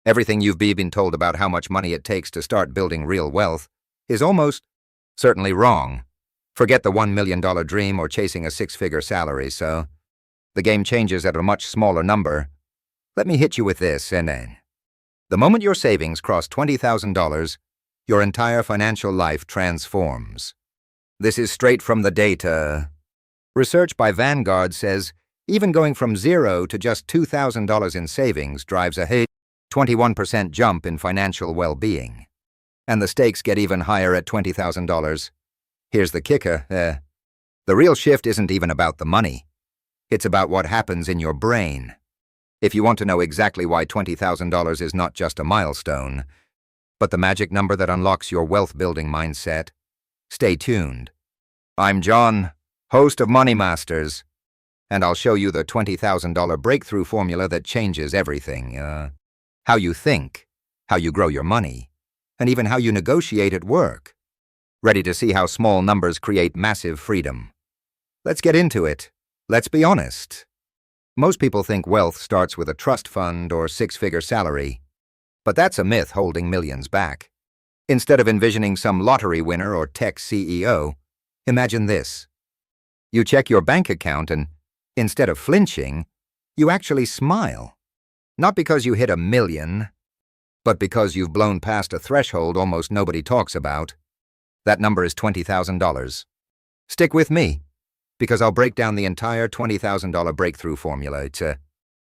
Everything you've been told about how much money it takes to start building real wealth is almost certainly wrong. Forget the $1 million dream or chasing a six-figure salary, so the game changes at a much smaller number. Let me hit you with this, and then. The moment your savings cross $20,000, your entire financial life transforms. This is straight from the data. Research by Vanguard says even going from zero to just $2,000 in savings drives a 21% jump in financial well-being. And the stakes get even higher at $20,000. Here's the kicker. The real shift isn't even about the money. It's about what happens in your brain. If you want to know exactly why $20,000 is not just a milestone, but the magic number that unlocks your wealth-building mindset, stay tuned. I'm John, host of Money Masters, and I'll show you the $20,000 breakthrough formula that changes everything. How you think, how you grow your money, and even how you negotiate at work. Ready to see how small numbers create massive freedom? Let's get into it. Let's be honest. Most people think wealth starts with a trust fund or six-figure salary, but that's a myth holding millions back. Instead of envisioning some lottery winner or tech CEO, imagine this. You check your bank account and, instead of flinching, you actually smile. Not because you hit $1 million, but because you've blown past a threshold almost nobody talks about. That number is $20,000. Stick with me, because I'll break down the entire $20,000 breakthrough formula to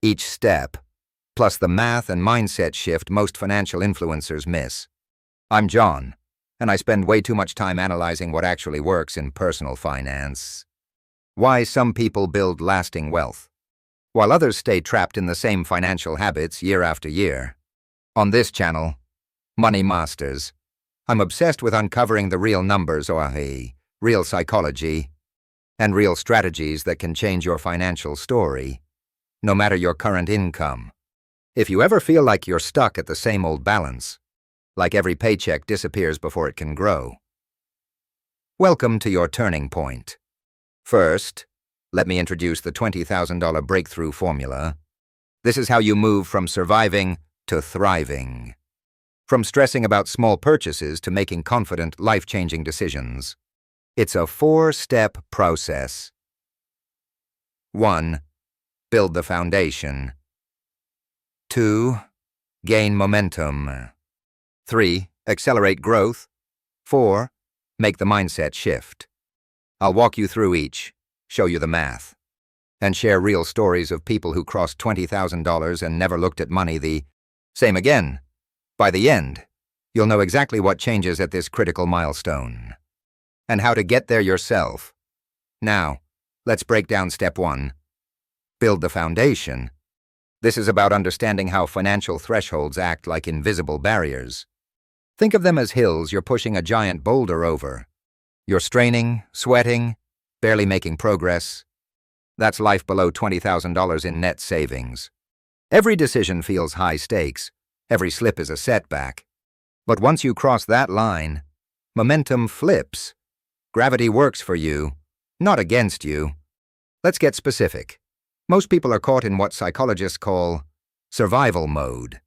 each step, plus the math and mindset shift most financial influencers miss. I'm John, and I spend way too much time analyzing what actually works in personal finance. Why some people build lasting wealth, while others stay trapped in the same financial habits year after year. On this channel, Money Masters, I'm obsessed with uncovering the real numbers or real psychology, and real strategies that can change your financial story, no matter your current income. If you ever feel like you're stuck at the same old balance, like every paycheck disappears before it can grow, welcome to your turning point. First, let me introduce the $20,000 breakthrough formula. This is how you move from surviving to thriving. From stressing about small purchases to making confident, life-changing decisions. It's a 4-step process. 1. Build the foundation. 2. Gain momentum. 3. Accelerate growth. 4. Make the mindset shift. I'll walk you through each, show you the math, and share real stories of people who crossed $20,000 and never looked at money the same again. By the end, you'll know exactly what changes at this critical milestone, and how to get there yourself. Now, let's break down step 1. Build the foundation. This is about understanding how financial thresholds act like invisible barriers. Think of them as hills you're pushing a giant boulder over. You're straining, sweating, barely making progress. That's life below $20,000 in net savings. Every decision feels high stakes. Every slip is a setback. But once you cross that line, momentum flips. Gravity works for you, not against you. Let's get specific. Most people are caught in what psychologists call survival mode.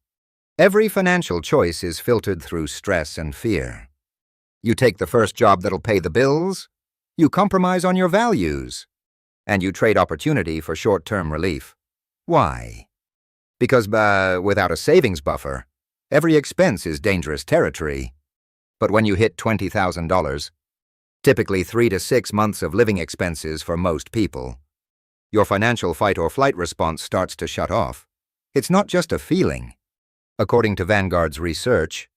Every financial choice is filtered through stress and fear. You take the first job that'll pay the bills, you compromise on your values, and you trade opportunity for short-term relief. Why? Because without a savings buffer, every expense is dangerous territory. But when you hit $20,000, typically 3 to 6 months of living expenses for most people, your financial fight-or-flight response starts to shut off. It's not just a feeling. According to Vanguard's research,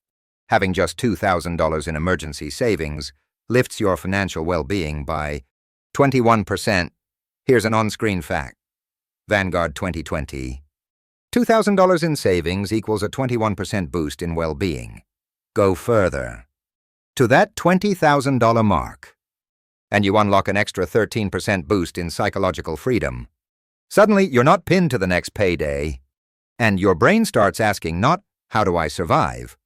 having just $2,000 in emergency savings lifts your financial well-being by 21%. Here's an on-screen fact. Vanguard 2020. $2,000 in savings equals a 21% boost in well-being. Go further to that $20,000 mark, and you unlock an extra 13% boost in psychological freedom. Suddenly, you're not pinned to the next payday, and your brain starts asking not, how do I survive,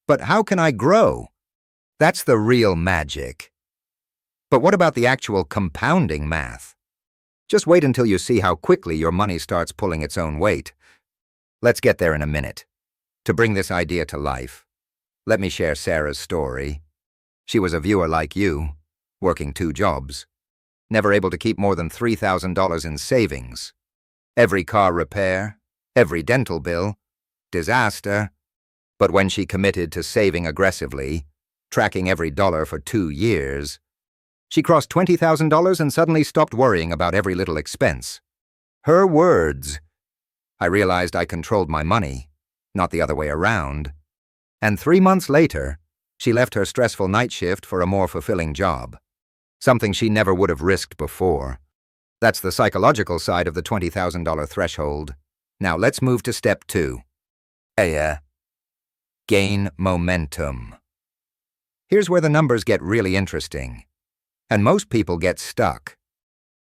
but how can I grow? That's the real magic. But what about the actual compounding math? Just wait until you see how quickly your money starts pulling its own weight. Let's get there in a minute. To bring this idea to life, let me share Sarah's story. She was a viewer like you, working 2 jobs, never able to keep more than $3,000 in savings. Every car repair, every dental bill, disaster. But when she committed to saving aggressively, tracking every dollar for 2 years, she crossed $20,000 and suddenly stopped worrying about every little expense. Her words. I realized I controlled my money, not the other way around. And 3 months later, she left her stressful night shift for a more fulfilling job. Something she never would have risked before. That's the psychological side of the $20,000 threshold. Now let's move to step 2. Gain momentum. Here's where the numbers get really interesting. And most people get stuck.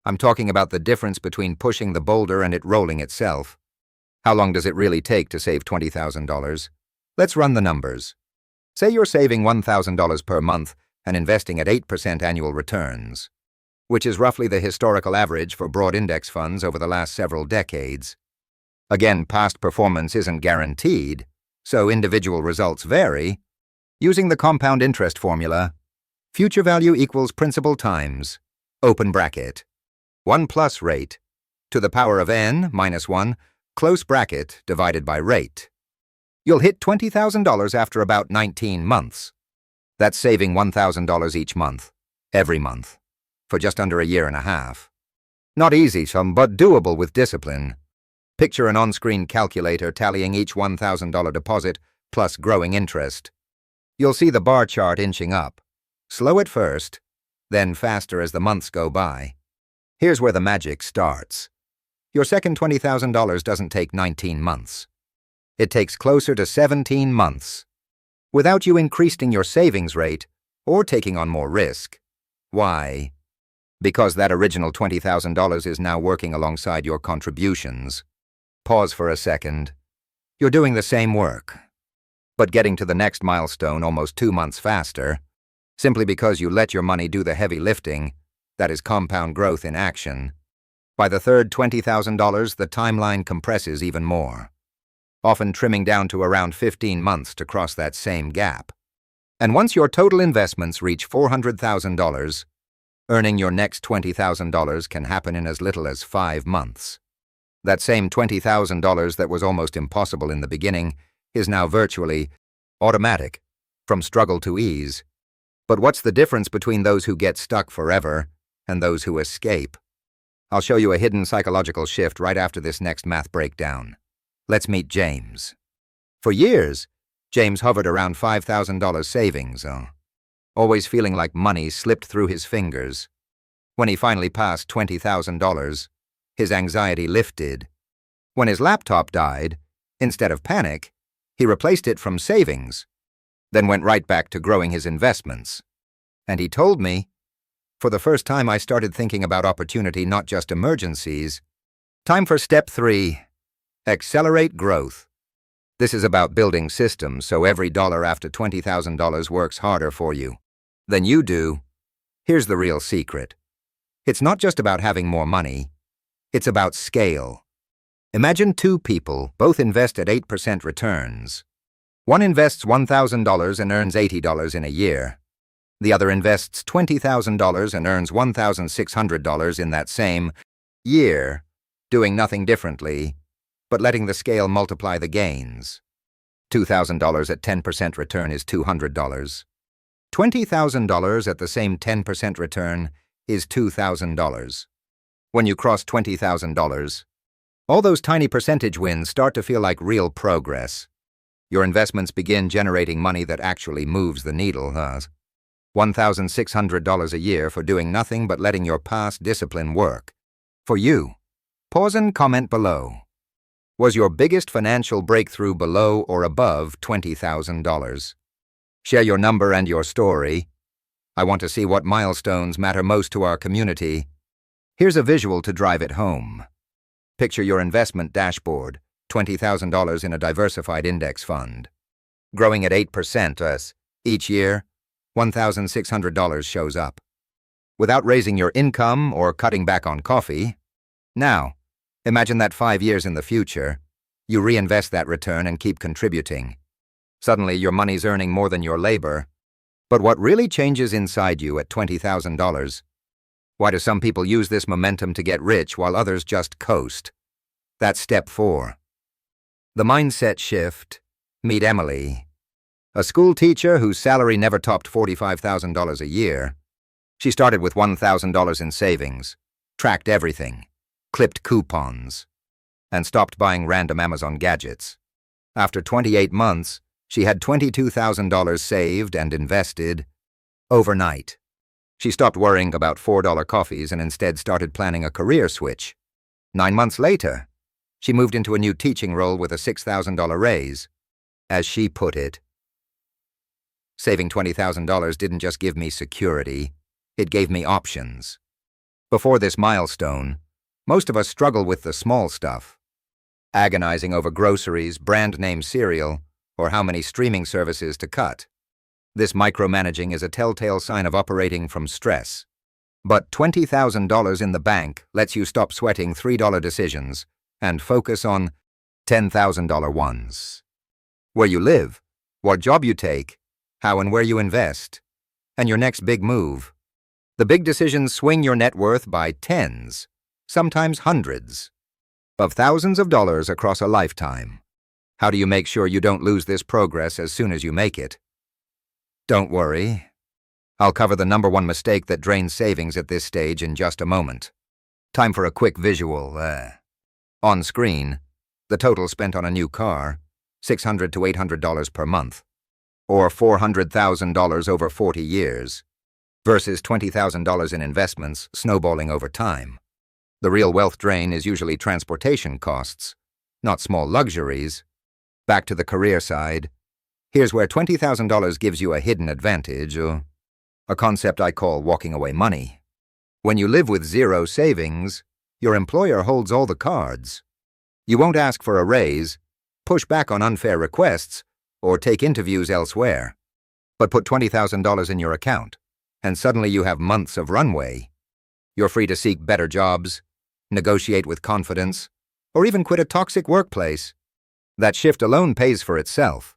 I'm talking about the difference between pushing the boulder and it rolling itself. How long does it really take to save $20,000? Let's run the numbers. Say you're saving $1,000 per month and investing at 8% annual returns, which is roughly the historical average for broad index funds over the last several decades. Again, past performance isn't guaranteed, so individual results vary. Using the compound interest formula, future value equals principal times, open bracket, 1 plus rate, to the power of n minus 1, close bracket, divided by rate. You'll hit $20,000 after about 19 months. That's saving $1,000 each month, every month, for just under a year and a half. Not easy, but doable with discipline. Picture an on-screen calculator tallying each $1,000 deposit plus growing interest. You'll see the bar chart inching up. Slow at first, then faster as the months go by. Here's where the magic starts. Your second $20,000 doesn't take 19 months. It takes closer to 17 months, without you increasing your savings rate or taking on more risk. Why? Because that original $20,000 is now working alongside your contributions. Pause for a second. You're doing the same work, but getting to the next milestone almost 2 months faster, simply because you let your money do the heavy lifting. That is compound growth in action. By the third $20,000, the timeline compresses even more, often trimming down to around 15 months to cross that same gap. And once your total investments reach $400,000, earning your next $20,000 can happen in as little as 5 months. That same $20,000 that was almost impossible in the beginning is now virtually automatic, from struggle to ease. But what's the difference between those who get stuck forever and those who escape? I'll show you a hidden psychological shift right after this next math breakdown. Let's meet James. For years, James hovered around $5,000 savings, always feeling like money slipped through his fingers. When he finally passed $20,000, his anxiety lifted. When his laptop died, instead of panic, he replaced it from savings, then went right back to growing his investments. And he told me, for the first time I started thinking about opportunity, not just emergencies. Time for step 3, accelerate growth. This is about building systems so every dollar after $20,000 works harder for you than you do. Here's the real secret. It's not just about having more money. It's about scale. Imagine 2 people, both invest at 8% returns. One invests $1,000 and earns $80 in a year. The other invests $20,000 and earns $1,600 in that same year, doing nothing differently, but letting the scale multiply the gains. $2,000 at 10% return is $200. $20,000 at the same 10% return is $2,000. When you cross $20,000, all those tiny percentage wins start to feel like real progress. Your investments begin generating money that actually moves the needle, $1,600 a year for doing nothing but letting your past discipline work. For you, pause and comment below. Was your biggest financial breakthrough below or above $20,000? Share your number and your story. I want to see what milestones matter most to our community. Here's a visual to drive it home. Picture your investment dashboard, $20,000 in a diversified index fund. Growing at 8% each year, $1,600 shows up. Without raising your income or cutting back on coffee. Now, imagine that 5 years in the future, You reinvest that return and keep contributing. Suddenly, your money's earning more than your labor. But what really changes inside you at $20,000? Why do some people use this momentum to get rich while others just coast? That's step 4. The mindset shift. Meet Emily, a school teacher whose salary never topped $45,000 a year. She started with $1,000 in savings, tracked everything, clipped coupons, and stopped buying random Amazon gadgets. After 28 months, she had $22,000 saved and invested overnight. She stopped worrying about $4 coffees and instead started planning a career switch. 9 months later, she moved into a new teaching role with a $6,000 raise. As she put it, saving $20,000 didn't just give me security, it gave me options. Before this milestone, most of us struggle with the small stuff, agonizing over groceries, brand-name cereal, or how many streaming services to cut. This micromanaging is a telltale sign of operating from stress. But $20,000 in the bank lets you stop sweating $3 decisions and focus on $10,000 ones. Where you live, what job you take, how and where you invest, and your next big move. The big decisions swing your net worth by tens, sometimes hundreds, of thousands of dollars across a lifetime. How do you make sure you don't lose this progress as soon as you make it? Don't worry. I'll cover the number 1 mistake that drains savings at this stage in just a moment. Time for a quick visual. On screen, the total spent on a new car, $600 to $800 per month, or $400,000 over 40 years, versus $20,000 in investments snowballing over time. The real wealth drain is usually transportation costs, not small luxuries. Back to the career side. Here's where $20,000 gives you a hidden advantage, a concept I call walking away money. When you live with zero savings, your employer holds all the cards. You won't ask for a raise, push back on unfair requests, or take interviews elsewhere. But put $20,000 in your account, and suddenly you have months of runway. You're free to seek better jobs, negotiate with confidence, or even quit a toxic workplace. That shift alone pays for itself.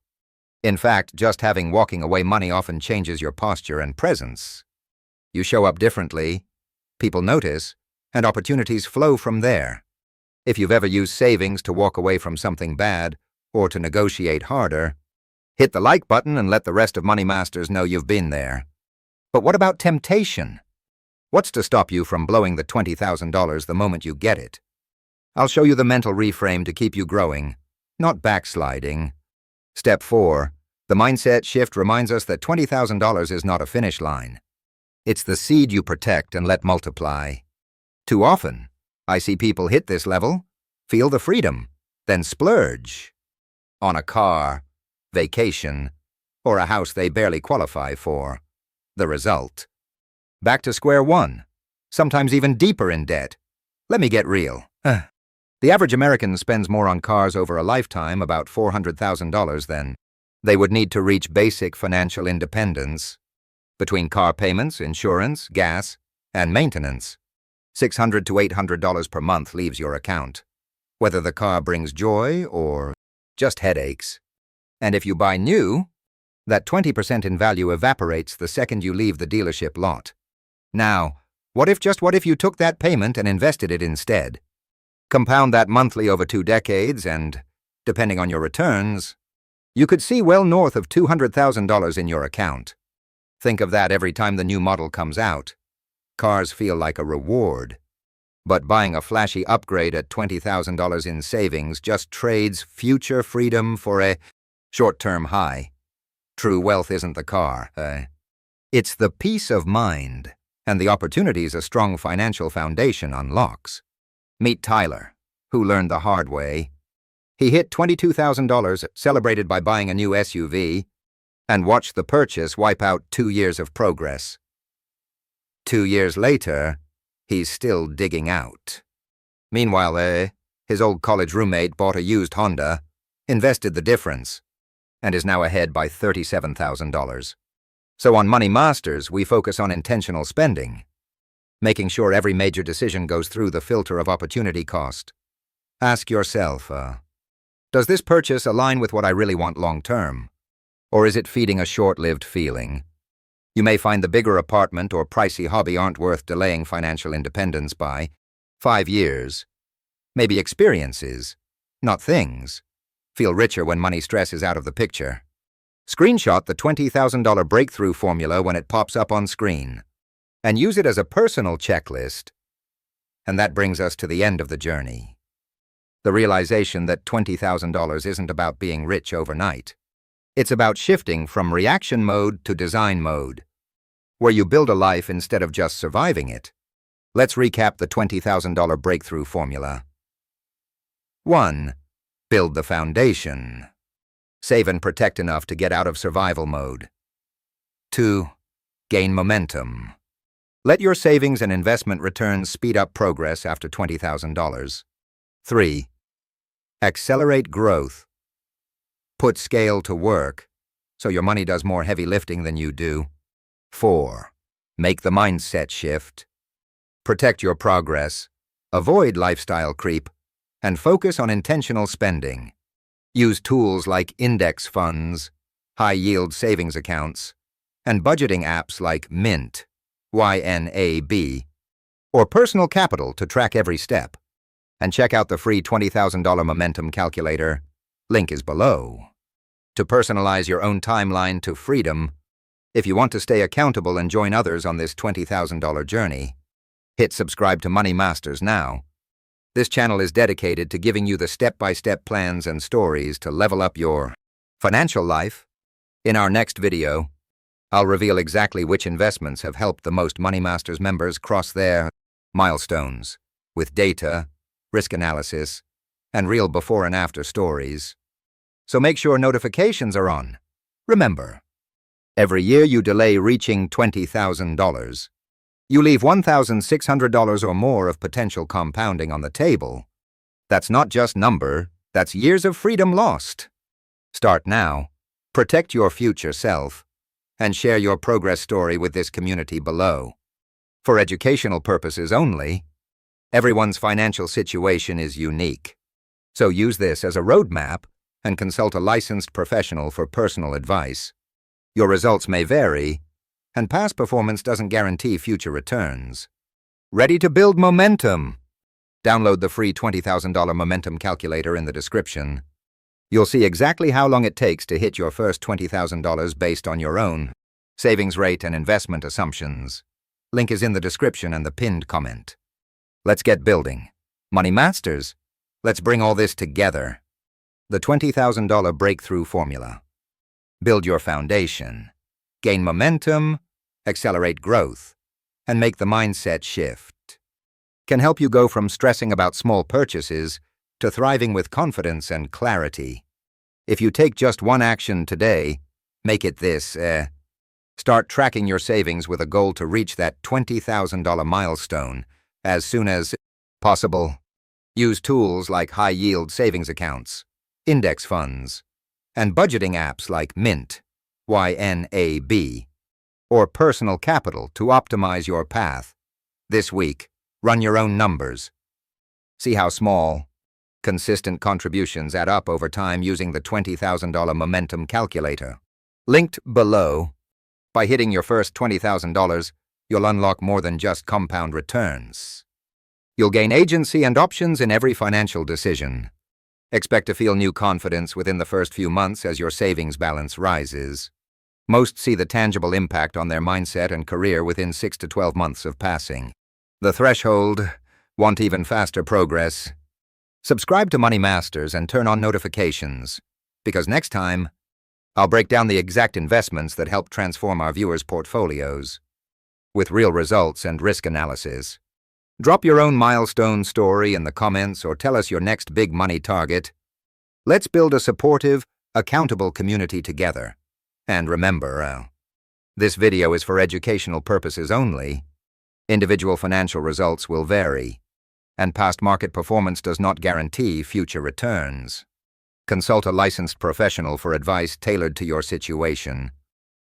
In fact, just having walking away money often changes your posture and presence. You show up differently, people notice, and opportunities flow from there. If you've ever used savings to walk away from something bad or to negotiate harder, hit the like button and let the rest of Money Masters know you've been there. But what about temptation? What's to stop you from blowing the $20,000 the moment you get it? I'll show you the mental reframe to keep you growing, not backsliding. Step 4. The mindset shift reminds us that $20,000 is not a finish line. It's the seed you protect and let multiply. Too often, I see people hit this level, feel the freedom, then splurge on a car, vacation, or a house they barely qualify for. The result? Back to square one, sometimes even deeper in debt. Let me get real. The average American spends more on cars over a lifetime, about $400,000, than they would need to reach basic financial independence. Between car payments, insurance, gas, and maintenance, $600 to $800 per month leaves your account, whether the car brings joy or just headaches. And if you buy new, that 20% in value evaporates the second you leave the dealership lot. Now, what if you took that payment and invested it instead? Compound that monthly over 2 decades and, depending on your returns, you could see well north of $200,000 in your account. Think of that every time the new model comes out. Cars feel like a reward. But buying a flashy upgrade at $20,000 in savings just trades future freedom for a short-term high. True wealth isn't the car, It's the peace of mind and the opportunities a strong financial foundation unlocks. Meet Tyler, who learned the hard way. He hit $22,000, celebrated by buying a new SUV, and watched the purchase wipe out 2 years of progress. 2 years later, he's still digging out. Meanwhile, his old college roommate bought a used Honda, invested the difference, and is now ahead by $37,000. So on Money Masters, we focus on intentional spending, making sure every major decision goes through the filter of opportunity cost. Ask yourself, Does this purchase align with what I really want long-term? Or is it feeding a short-lived feeling? You may find the bigger apartment or pricey hobby aren't worth delaying financial independence by 5 years. Maybe experiences, not things. Feel richer when money stress is out of the picture. Screenshot the $20,000 breakthrough formula when it pops up on screen, and use it as a personal checklist. And that brings us to the end of the journey. The realization that $20,000 isn't about being rich overnight. It's about shifting from reaction mode to design mode, where you build a life instead of just surviving it. Let's recap the $20,000 breakthrough formula. 1. Build the foundation. Save and protect enough to get out of survival mode. 2. Gain momentum. Let your savings and investment returns speed up progress after $20,000. 3. Accelerate growth. Put scale to work, so your money does more heavy lifting than you do. 4. Make the mindset shift. Protect your progress, avoid lifestyle creep, and focus on intentional spending. Use tools like index funds, high-yield savings accounts, and budgeting apps like Mint, YNAB, or Personal Capital to track every step. And check out the free $20,000 momentum calculator. Link is below. To personalize your own timeline to freedom, if you want to stay accountable and join others on this $20,000 journey, hit subscribe to Money Masters now. This channel is dedicated to giving you the step-by-step plans and stories to level up your financial life. In our next video, I'll reveal exactly which investments have helped the most Money Masters members cross their milestones with data, risk analysis, and real before and after stories. So make sure notifications are on. Remember, every year you delay reaching $20,000, you leave $1,600 or more of potential compounding on the table. That's not just number, that's years of freedom lost. Start now, protect your future self, and share your progress story with this community below. For educational purposes only, everyone's financial situation is unique. So use this as a roadmap and consult a licensed professional for personal advice. Your results may vary, and past performance doesn't guarantee future returns. Ready to build momentum? Download the free $20,000 momentum calculator in the description. You'll see exactly how long it takes to hit your first $20,000 based on your own savings rate and investment assumptions. Link is in the description and the pinned comment. Let's get building. Money Masters, let's bring all this together. The $20,000 breakthrough formula. Build your foundation, gain momentum, accelerate growth, and make the mindset shift. Can help you go from stressing about small purchases to thriving with confidence and clarity. If you take just one action today, make it this. Start tracking your savings with a goal to reach that $20,000 milestone as soon as possible. Use tools like high-yield savings accounts, index funds, and budgeting apps like Mint, YNAB, or Personal Capital to optimize your path. This week, run your own numbers. See how small, consistent contributions add up over time using the $20,000 momentum calculator. Linked below. By hitting your first $20,000, you'll unlock more than just compound returns. You'll gain agency and options in every financial decision. Expect to feel new confidence within the first few months as your savings balance rises. Most see the tangible impact on their mindset and career within 6 to 12 months of passing the threshold. Want even faster progress? Subscribe to Money Masters and turn on notifications, because next time, I'll break down the exact investments that help transform our viewers' portfolios with real results and risk analysis. Drop your own milestone story in the comments or tell us your next big money target. Let's build a supportive, accountable community together. And remember, this video is for educational purposes only. Individual financial results will vary, and past market performance does not guarantee future returns. Consult a licensed professional for advice tailored to your situation.